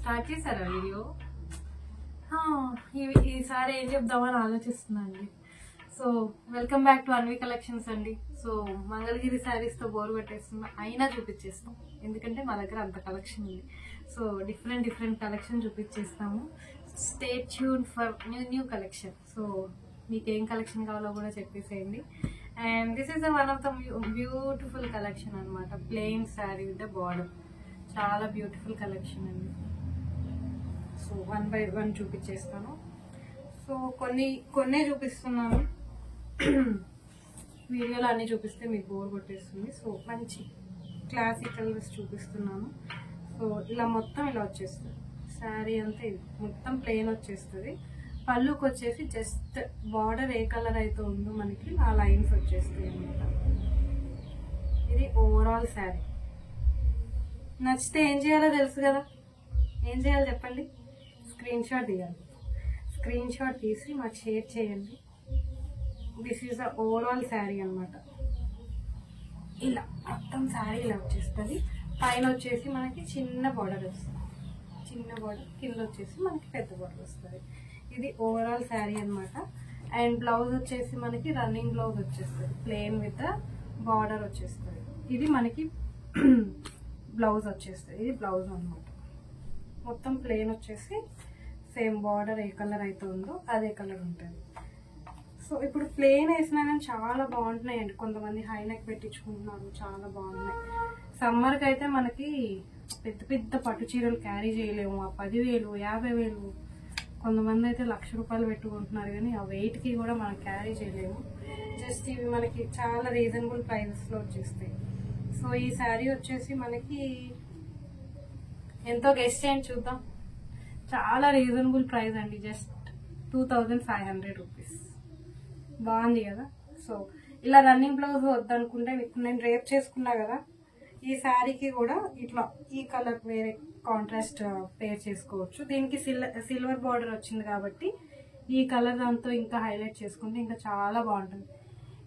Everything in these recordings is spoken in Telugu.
స్టార్ట్ చేశారా వీడియో? ఈసారి ఏం చెప్దామని ఆలోచిస్తున్నాండి. So welcome back to Anvi collections అండి. సో మంగళగిరి శారీస్తో బోర్ పెట్టేస్తున్నా, అయినా చూపించేస్తాం ఎందుకంటే మా దగ్గర అంత కలెక్షన్ ఉంది. సో డిఫరెంట్ కలెక్షన్ చూపించేస్తాము. Stay tune for new collection. So మీకు ఏం కలెక్షన్ కావాలో కూడా చెప్పేసేయండి. And this is one of the beautiful collection అనమాట. Plain sari with the border. చాలా బ్యూటిఫుల్ కలెక్షన్ అండి. సో 1 by 1 చూపించేస్తాను. సో కొన్నే చూపిస్తున్నాను, వీడియోలో అన్నీ చూపిస్తే మీకు బోర్ కొట్టేస్తుంది. సో మంచి క్లాసిక్ కలర్స్ చూపిస్తున్నాను. సో ఇలా మొత్తం ఇలా వచ్చేస్తుంది శారీ అంతా. ఇది మొత్తం ప్లెయిన్ వచ్చేస్తుంది. పళ్ళుకి వచ్చేసి జస్ట్ బార్డర్ ఏ కలర్ అయితే ఉందో మనకి ఆ లైన్స్ వచ్చేస్తాయి అన్నమాట. ఇది ఓవరాల్ శారీ. నచ్చితే ఏం చేయాలో తెలుసు కదా, ఏం చేయాలో చెప్పండి? స్క్రీన్ షాట్ తీయాలి. స్క్రీన్ షాట్ తీసి మాకు షేర్ చేయండి. This is the overall sari అనమాట. ఇలా మొత్తం శారీ ఇలా వచ్చేస్తుంది. పైన వచ్చేసి మనకి చిన్న బార్డర్ వస్తుంది, చిన్న బార్డర్. కింద వచ్చేసి మనకి పెద్ద బార్డర్ వస్తుంది. ఇది ఓవరాల్ శారీ అనమాట. అండ్ బ్లౌజ్ వచ్చేసి మనకి రన్నింగ్ బ్లౌజ్ వచ్చేస్తుంది, ప్లెయిన్ విత్ బార్డర్ వచ్చేస్తుంది. ఇది మనకి బ్లౌజ్ వచ్చేస్తుంది. ఇది బ్లౌజ్ అనమాట. మొత్తం ప్లెయిన్ వచ్చేసి సేమ్ బార్డర్ ఏ కలర్ అయితే ఉందో అదే కలర్ ఉంటుంది. సో ఇప్పుడు ప్లెయిన్ వేసినా కానీ చాలా బాగుంటున్నాయండి. కొంతమంది హై నెక్ పెట్టించుకుంటున్నారు, చాలా బాగున్నాయి. సమ్మర్కి అయితే మనకి పెద్ద పట్టు చీరలు క్యారీ చేయలేము. ఆ 10,000 50,000, కొంతమంది అయితే ₹1,00,000 పెట్టుకుంటున్నారు, కానీ ఆ వెయిట్కి కూడా మనం క్యారీ చేయలేము. జస్ట్ ఇవి మనకి చాలా రీజనబుల్ ప్రైజెస్లో వచ్చేస్తాయి. సో ఈ శారీ వచ్చేసి మనకి ఎంతో గెస్ట్ చేయండి చూద్దాం. చాలా రీజనబుల్ ప్రైస్ అండి, జస్ట్ 2,500 రూపీస్. బాగుంది కదా. సో ఇలా రన్నింగ్ బ్లౌజ్ వద్దనుకుంటే ఇప్పుడు నేను రేప్ చేసుకున్నా కదా, ఈ శారీకి కూడా ఇట్లా ఈ కలర్ వేరే కాంట్రాస్ట్ పేర్ చేసుకోవచ్చు. దీనికి సిల్వర్ బార్డర్ వచ్చింది కాబట్టి ఈ కలర్ దాంతో ఇంకా హైలైట్ చేసుకుంటే ఇంకా చాలా బాగుంటుంది.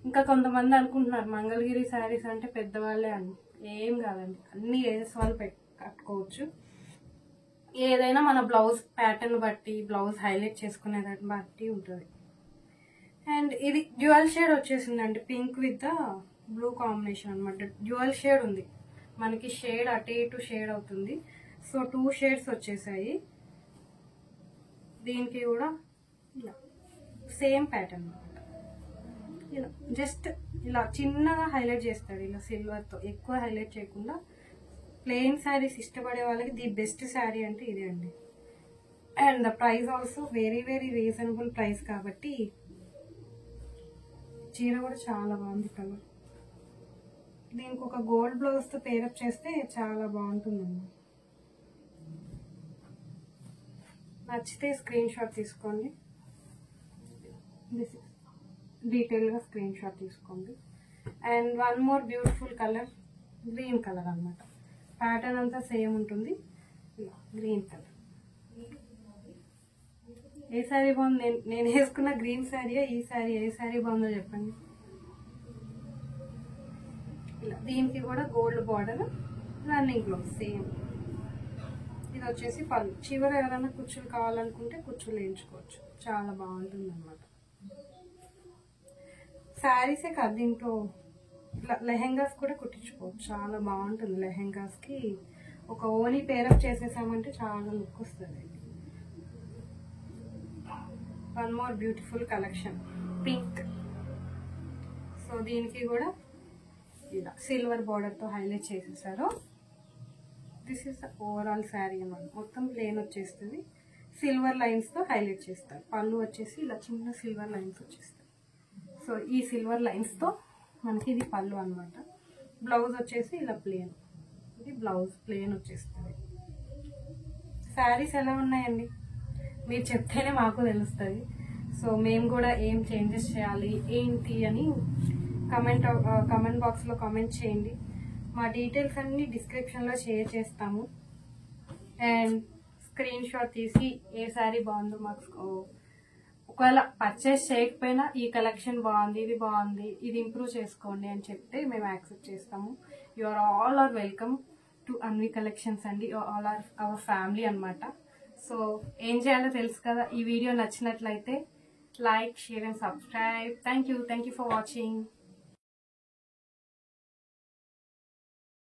ఇంకా కొంతమంది అనుకుంటున్నారు మంగళగిరి శారీస్ అంటే పెద్దవాళ్ళే అని. ఏం కాదండి, అన్ని ఏజెస్ వాళ్ళు కట్టుకోవచ్చు. ఏదైనా మన బ్లౌజ్ ప్యాటర్న్ బట్టి, బ్లౌజ్ హైలైట్ చేసుకునే దాన్ని బట్టి ఉంటుంది. అండ్ ఇది డ్యూయల్ షేడ్ వచ్చేసిందండి, పింక్ విత్ బ్లూ కాంబినేషన్ అనమాట. డ్యూయల్ షేడ్ ఉంది మనకి, షేడ్ అటు ఇటు షేడ్ అవుతుంది. సో 2 షేడ్స్ వచ్చేసాయి. దీనికి కూడా ఇలా సేమ్ ప్యాటర్న్ అనమాట. ఇలా జస్ట్ ఇలా చిన్నగా హైలైట్ చేస్తాడు, ఇలా సిల్వర్తో. ఎక్కువ హైలైట్ చేయకుండా ప్లెయిన్ శారీస్ ఇష్టపడే వాళ్ళకి ది బెస్ట్ శారీ అంటే ఇదే అండి. And the price also very reasonable price కాబట్టి చీర కూడా చాలా బాగుంది కలర్. దీనికి ఒక గోల్డ్ బ్లౌజ్తో పేరప్ చేస్తే చాలా బాగుంటుందండి. నచ్చితే స్క్రీన్ షాట్ తీసుకోండి, డీటెయిల్గా స్క్రీన్ షాట్ తీసుకోండి. And one more beautiful colour, green colour అనమాట. ప్యాటర్న్ అంతా సేమ్ ఉంటుంది, గ్రీన్ కలర్. ఏ శారీ బాగుంది? నేను వేసుకున్న గ్రీన్ శారీయా ఈ శారీ? ఏ శారీ బాగుందో చెప్పండి. ఇలా దీనికి కూడా gold border, running blouse same. ఇది వచ్చేసి పళ్ళు. చివర ఎవరైనా కుచ్చులు కావాలనుకుంటే కుచ్చులు వేయించుకోవచ్చు, చాలా బాగుంటుంది అనమాట. శారీసే కాదు, దీంట్లో లెహెంగాస్ కూడా కుట్టించుకోవచ్చు, చాలా బాగుంటుంది. లెహెంగాస్కి ఒక ఓనీ పేరప్ చేసేసామంటే చాలా లుక్ వస్తుంది. One more beautiful collection, pink. So దీనికి కూడా ఇలా సిల్వర్ బార్డర్తో హైలైట్ చేసేసారు. This is the overall sari అన్నమాట. మొత్తం ప్లెయిన్ వచ్చేస్తుంది, సిల్వర్ లైన్స్తో హైలైట్ చేస్తారు. పళ్ళు వచ్చేసి ఇలా చిన్న సిల్వర్ లైన్స్ వచ్చేస్తాయి. సో ఈ సిల్వర్ లైన్స్తో మనకి ఇది పళ్ళు అనమాట. బ్లౌజ్ వచ్చేసి ఇలా ప్లెయిన్, ఇది బ్లౌజ్ ప్లెయిన్ వచ్చేస్తుంది. శారీస్ ఎలా ఉన్నాయండి మీరు చెప్తేనే మాకు తెలుస్తుంది. సో మేము కూడా ఏం చేంజెస్ చేయాలి ఏంటి అని కమెంట్ బాక్స్లో కామెంట్ చేయండి. మా డీటెయిల్స్ అన్నీ డిస్క్రిప్షన్లో షేర్ చేస్తాము. అండ్ స్క్రీన్ షాట్ తీసి ఏ శారీ బాగుందో మాకు, ఒకవేళ పర్చేస్ చేయకపోయినా ఈ కలెక్షన్ బాగుంది, ఇది బాగుంది, ఇది ఇంప్రూవ్ చేసుకోండి అని చెప్తే మేము యాక్సెప్ట్ చేస్తాము. You are welcome to Anvi collections అండి, ఆల్ ఆర్ అవర్ ఫ్యామిలీ అనమాట. సో ఏం చేయాలో తెలుసు కదా. ఈ వీడియో నచ్చినట్లయితే like, share and subscribe. Thank you for watching.